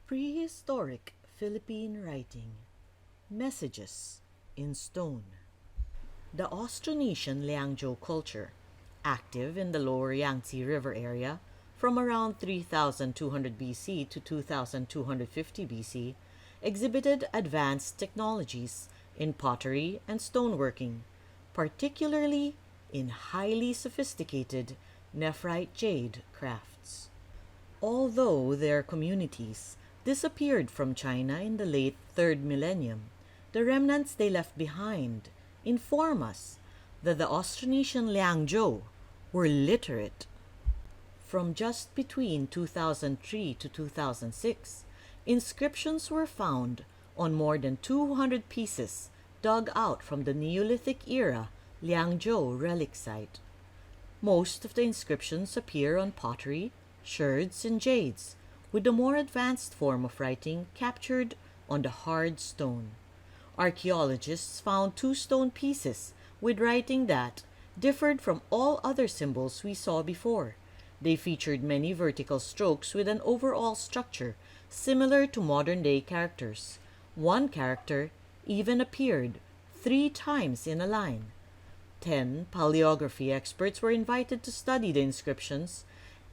Prehistoric Philippine Writing. Messages in Stone. The Austronesian Liangzhou culture, active in the lower Yangtze River area from around 3200 BC to 2250 BC, exhibited advanced technologies in pottery and stoneworking, particularly in highly sophisticated nephrite jade crafts. Although their communities disappeared from China in the late 3rd millennium, the remnants they left behind inform us that the Austronesian Liangzhou were literate. From just between 2003 to 2006, inscriptions were found on more than 200 pieces dug out from the Neolithic era Liangzhou relic site. Most of the inscriptions appear on pottery, sherds, and jades, with the more advanced form of writing captured on the hard stone. Archaeologists found 2 stone pieces with writing that differed from all other symbols we saw before. They featured many vertical strokes with an overall structure similar to modern-day characters. One character even appeared 3 times in a line. 10 paleography experts were invited to study the inscriptions,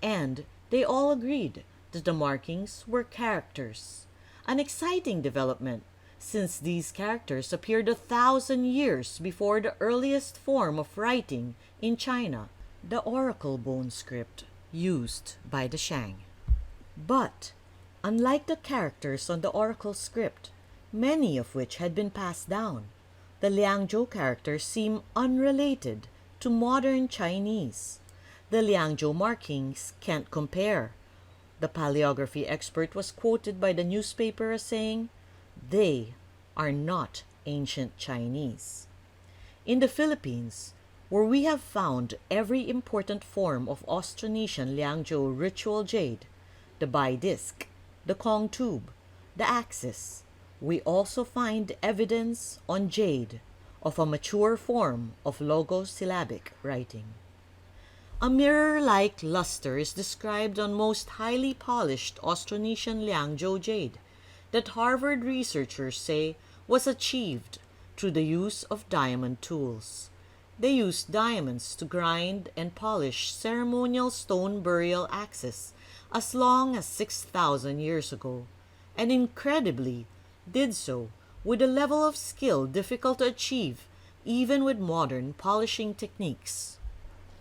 and they all agreed that the markings were characters. An exciting development, since these characters appeared 1,000 years before the earliest form of writing in China, the oracle bone script used by the Shang. But, unlike the characters on the oracle script, many of which had been passed down, the Liangzhou characters seem unrelated to modern Chinese. The Liangzhou markings can't compare. The paleography expert was quoted by the newspaper as saying, "They are not ancient Chinese." In the Philippines, where we have found every important form of Austronesian Liangzhou ritual jade, the bai disc, the Kong tube, the axis, we also find evidence on jade of a mature form of logosyllabic writing. A mirror-like luster is described on most highly polished Austronesian Liangzhou jade that Harvard researchers say was achieved through the use of diamond tools. They used diamonds to grind and polish ceremonial stone burial axes as long as 6,000 years ago, and incredibly did so with a level of skill difficult to achieve even with modern polishing techniques.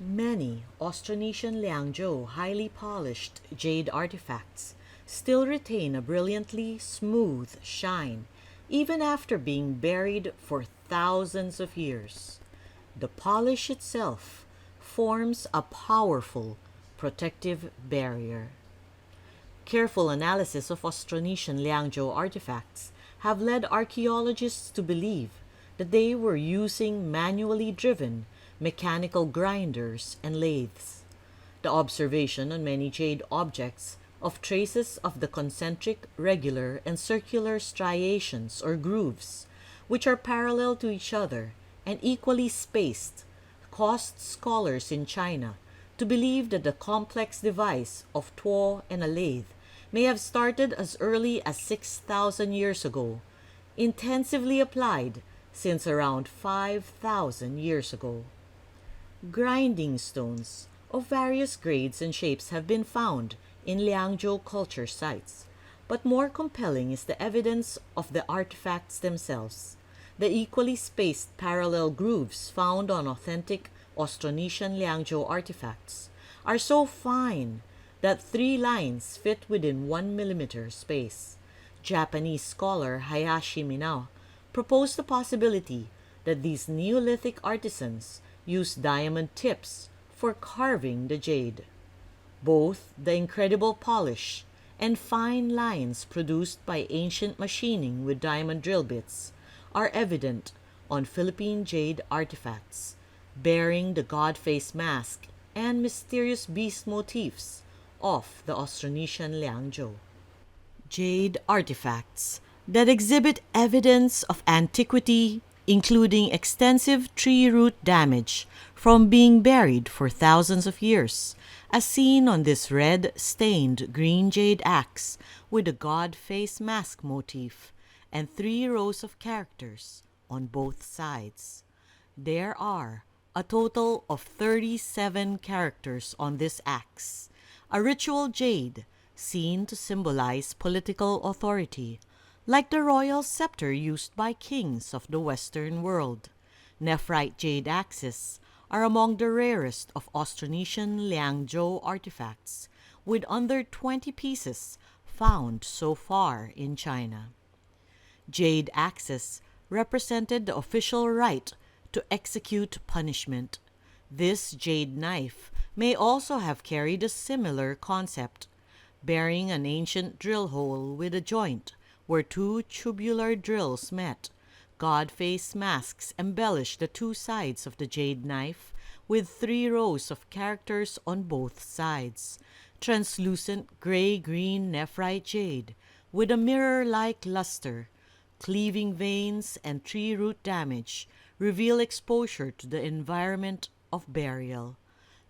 Many Austronesian Liangzhou highly polished jade artifacts still retain a brilliantly smooth shine even after being buried for thousands of years. The polish itself forms a powerful protective barrier. Careful analysis of Austronesian Liangzhou artifacts have led archaeologists to believe that they were using manually driven mechanical grinders and lathes. The observation on many jade objects of traces of the concentric, regular, and circular striations or grooves, which are parallel to each other and equally spaced, caused scholars in China to believe that the complex device of tuo and a lathe may have started as early as 6,000 years ago, intensively applied since around 5,000 years ago. Grinding stones of various grades and shapes have been found in Liangzhou culture sites, but more compelling is the evidence of the artifacts themselves. The equally spaced parallel grooves found on authentic Austronesian Liangzhou artifacts are so fine that 3 lines fit within 1 millimeter space. Japanese scholar Hayashi Minao proposed the possibility that these Neolithic artisans used diamond tips for carving the jade. Both the incredible polish and fine lines produced by ancient machining with diamond drill bits are evident on Philippine jade artifacts, bearing the god face mask and mysterious beast motifs of the Austronesian Liangzhou. Jade artifacts that exhibit evidence of antiquity, including extensive tree root damage from being buried for thousands of years, as seen on this red-stained green jade axe with a god face mask motif and 3 rows of characters on both sides. There are a total of 37 characters on this axe, a ritual jade seen to symbolize political authority, like the royal scepter used by kings of the Western world. Nephrite jade axes are among the rarest of Austronesian Liangzhou artifacts, with under 20 pieces found so far in China. Jade axes represented the official right to execute punishment. This jade knife may also have carried a similar concept, bearing an ancient drill hole with a joint where 2 tubular drills met. God face masks embellish the 2 sides of the jade knife with 3 rows of characters on both sides. Translucent gray-green nephrite jade with a mirror-like luster, cleaving veins, and tree root damage reveal exposure to the environment of burial.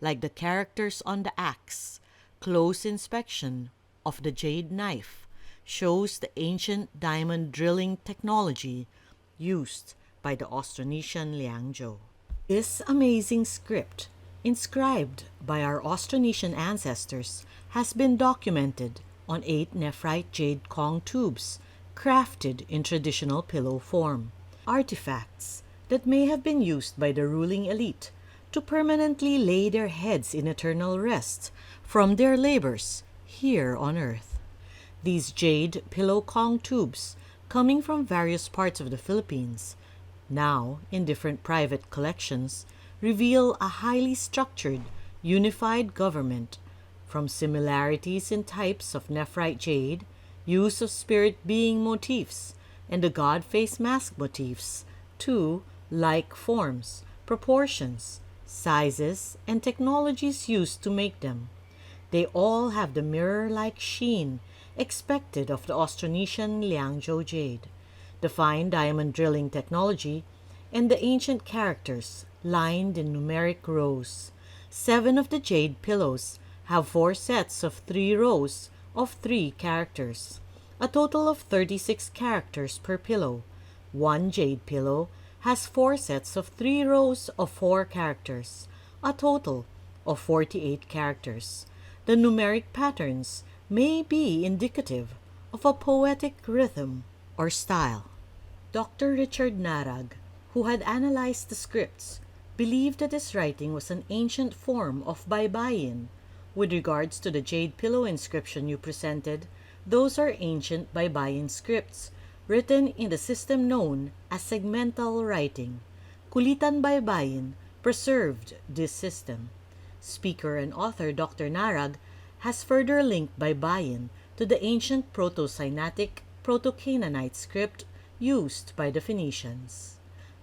Like the characters on the axe, close inspection of the jade knife shows the ancient diamond drilling technology used by the Austronesian Liangzhou. This amazing script, inscribed by our Austronesian ancestors, has been documented on 8 nephrite jade Kong tubes, crafted in traditional pillow form. Artifacts that may have been used by the ruling elite to permanently lay their heads in eternal rest from their labors here on earth. These jade pillow Kong tubes, coming from various parts of the Philippines, now in different private collections, reveal a highly structured, unified government, from similarities in types of nephrite jade, use of spirit being motifs, and the god face mask motifs, to like forms, proportions, sizes, and technologies used to make them. They all have the mirror-like sheen expected of the Austronesian Liangzhou jade, the fine diamond drilling technology, and the ancient characters lined in numeric rows. 7 of the jade pillows have 4 sets of 3 rows of 3 characters, a total of 36 characters per pillow. 1 jade pillow has 4 sets of 3 rows of 4 characters, a total of 48 characters. The numeric patterns may be indicative of a poetic rhythm or style. Dr. Richard Narag, who had analyzed the scripts, believed that this writing was an ancient form of Baybayin. With regards to the jade pillow inscription you presented, those are ancient Baybayin scripts, written in the system known as segmental writing. Kulitan Baybayin preserved this system. Speaker and author Dr. Narag has further linked Baybayin to the ancient Proto-Sinaitic Proto-Canaanite script used by the Phoenicians.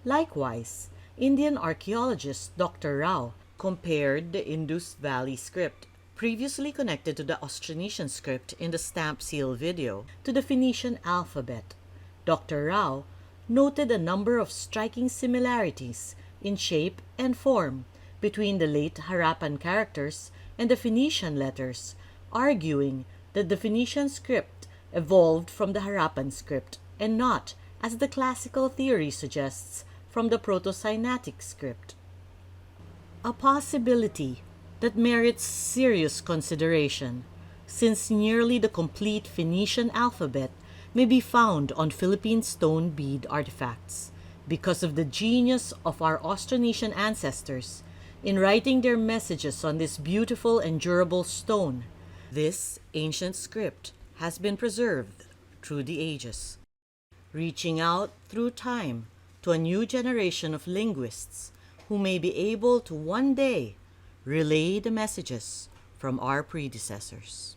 Likewise, Indian archaeologist Dr. Rao compared the Indus Valley script, previously connected to the Austronesian script in the stamp seal video, to the Phoenician alphabet. Dr. Rao noted a number of striking similarities in shape and form between the late Harappan characters and the Phoenician letters, arguing that the Phoenician script evolved from the Harappan script and not, as the classical theory suggests, from the Proto-Sinaitic script. A possibility that merits serious consideration, since nearly the complete Phoenician alphabet may be found on Philippine stone bead artifacts, because of the genius of our Austronesian ancestors in writing their messages on this beautiful and durable stone. This ancient script has been preserved through the ages, reaching out through time to a new generation of linguists who may be able to one day relay the messages from our predecessors.